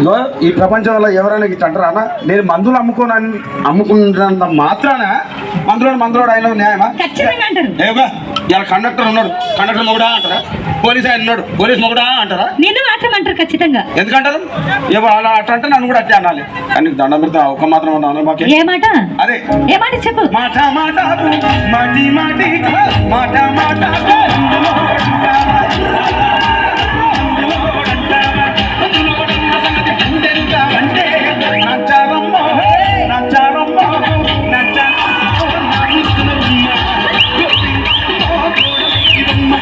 ఇగో ఈ ప్రపంచంలో ఎవరైనా ఇట్లా అంటారా అన్న? నేను మందులు అమ్ముకున్నంత మాత్రాన మందులోడు ఆయన న్యాయమా? ఖచ్చితంగా అంటారు. ఏగా ఇలా కండక్టర్ ఉన్నాడు, కండక్టర్ మొగుడా అంటారా? పోలీస్ ఆయన ఉన్నాడు, పోలీస్ మొగుడా అంటారా? నిన్ను మాత్రం అంటారు ఖచ్చితంగా. ఎందుకంటారు? అలా అట్లా అంటే నన్ను కూడా అట్టే అనాలి. కానీ దండం పెడతా ఒక మాత్రం అన్నా మాకే. ఏ మాట? అదే ఏ మాట చెప్పు. మాట మాట మాటి మాటి మాట మాట